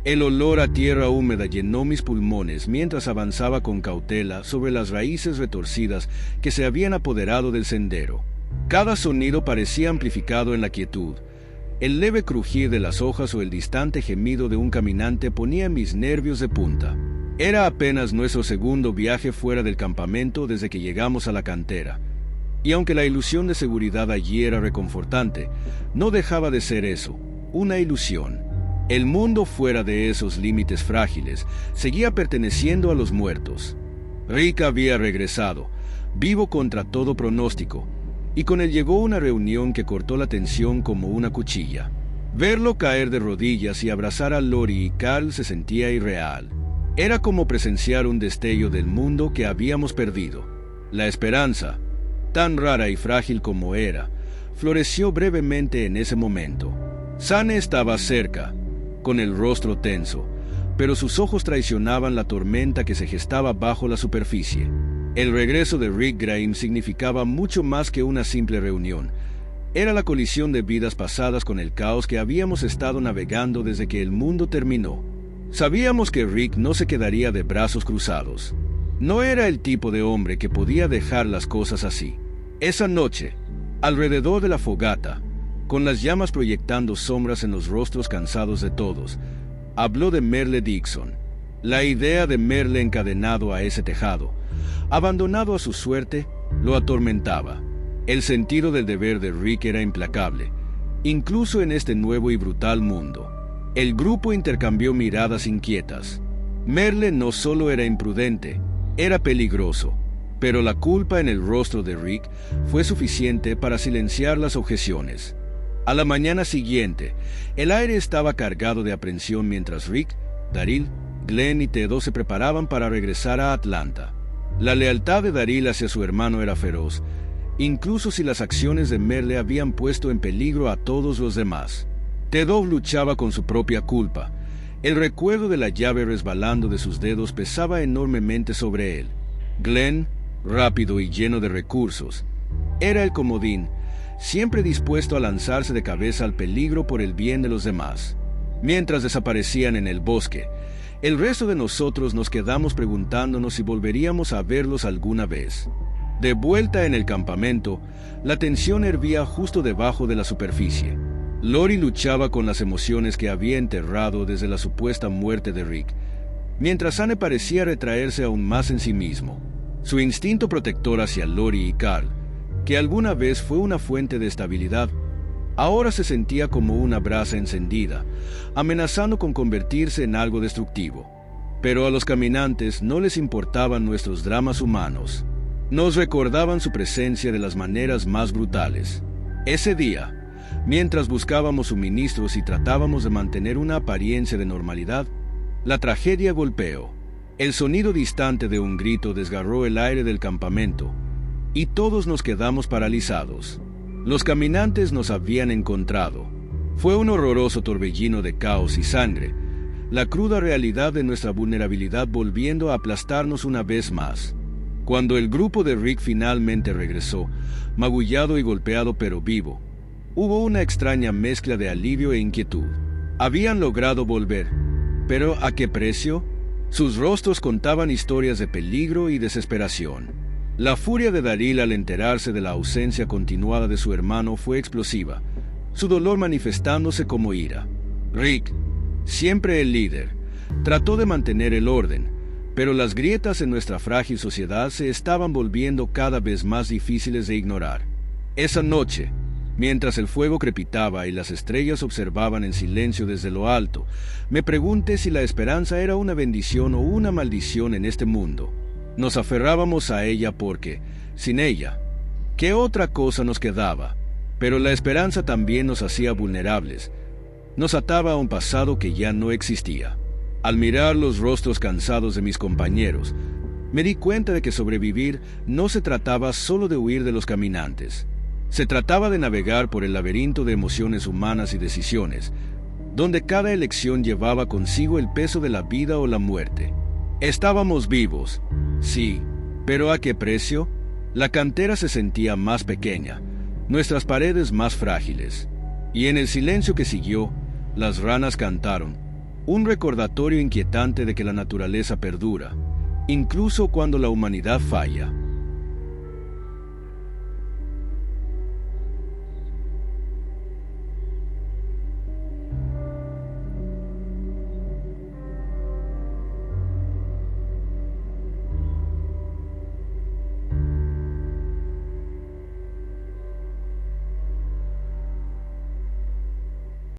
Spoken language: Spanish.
El olor a tierra húmeda llenó mis pulmones mientras avanzaba con cautela sobre las raíces retorcidas que se habían apoderado del sendero. Cada sonido parecía amplificado en la quietud. El leve crujir de las hojas o el distante gemido de un caminante ponía mis nervios de punta. Era apenas nuestro segundo viaje fuera del campamento desde que llegamos a la cantera. Y aunque la ilusión de seguridad allí era reconfortante, no dejaba de ser eso, una ilusión. El mundo fuera de esos límites frágiles seguía perteneciendo a los muertos. Rick había regresado, vivo contra todo pronóstico, y con él llegó una reunión que cortó la tensión como una cuchilla. Verlo caer de rodillas y abrazar a Lori y Carl se sentía irreal. Era como presenciar un destello del mundo que habíamos perdido. La esperanza, tan rara y frágil como era, floreció brevemente en ese momento. Sane estaba cerca, con el rostro tenso, pero sus ojos traicionaban la tormenta que se gestaba bajo la superficie. El regreso de Rick Grimes significaba mucho más que una simple reunión. Era la colisión de vidas pasadas con el caos que habíamos estado navegando desde que el mundo terminó. Sabíamos que Rick no se quedaría de brazos cruzados. No era el tipo de hombre que podía dejar las cosas así. Esa noche, alrededor de la fogata, con las llamas proyectando sombras en los rostros cansados de todos, habló de Merle Dixon. La idea de Merle encadenado a ese tejado, abandonado a su suerte, lo atormentaba. El sentido del deber de Rick era implacable, incluso en este nuevo y brutal mundo. El grupo intercambió miradas inquietas. Merle no solo era imprudente, era peligroso, pero la culpa en el rostro de Rick fue suficiente para silenciar las objeciones. A la mañana siguiente, el aire estaba cargado de aprensión mientras Rick, Daryl, Glenn y Tedo se preparaban para regresar a Atlanta. La lealtad de Daryl hacia su hermano era feroz, incluso si las acciones de Merle habían puesto en peligro a todos los demás. Tedo luchaba con su propia culpa. El recuerdo de la llave resbalando de sus dedos pesaba enormemente sobre él. Glenn, rápido y lleno de recursos, era el comodín, siempre dispuesto a lanzarse de cabeza al peligro por el bien de los demás. Mientras desaparecían en el bosque, el resto de nosotros nos quedamos preguntándonos si volveríamos a verlos alguna vez. De vuelta en el campamento, la tensión hervía justo debajo de la superficie. Lori luchaba con las emociones que había enterrado desde la supuesta muerte de Rick, mientras Sane parecía retraerse aún más en sí mismo. Su instinto protector hacia Lori y Carl, que alguna vez fue una fuente de estabilidad, ahora se sentía como una brasa encendida, amenazando con convertirse en algo destructivo. Pero a los caminantes no les importaban nuestros dramas humanos. Nos recordaban su presencia de las maneras más brutales. Ese día, mientras buscábamos suministros y tratábamos de mantener una apariencia de normalidad, la tragedia golpeó. El sonido distante de un grito desgarró el aire del campamento, y todos nos quedamos paralizados. Los caminantes nos habían encontrado. Fue un horroroso torbellino de caos y sangre, la cruda realidad de nuestra vulnerabilidad volviendo a aplastarnos una vez más. Cuando el grupo de Rick finalmente regresó, magullado y golpeado pero vivo, hubo una extraña mezcla de alivio e inquietud. Habían logrado volver, pero ¿a qué precio? Sus rostros contaban historias de peligro y desesperación. La furia de Daryl al enterarse de la ausencia continuada de su hermano fue explosiva, su dolor manifestándose como ira. Rick, siempre el líder, trató de mantener el orden, pero las grietas en nuestra frágil sociedad se estaban volviendo cada vez más difíciles de ignorar. Esa noche, mientras el fuego crepitaba y las estrellas observaban en silencio desde lo alto, me pregunté si la esperanza era una bendición o una maldición en este mundo. Nos aferrábamos a ella porque, sin ella, ¿qué otra cosa nos quedaba? Pero la esperanza también nos hacía vulnerables. Nos ataba a un pasado que ya no existía. Al mirar los rostros cansados de mis compañeros, me di cuenta de que sobrevivir no se trataba solo de huir de los caminantes. Se trataba de navegar por el laberinto de emociones humanas y decisiones, donde cada elección llevaba consigo el peso de la vida o la muerte. Estábamos vivos, sí, pero ¿a qué precio? La cantera se sentía más pequeña, nuestras paredes más frágiles, y en el silencio que siguió, las ranas cantaron, un recordatorio inquietante de que la naturaleza perdura, incluso cuando la humanidad falla.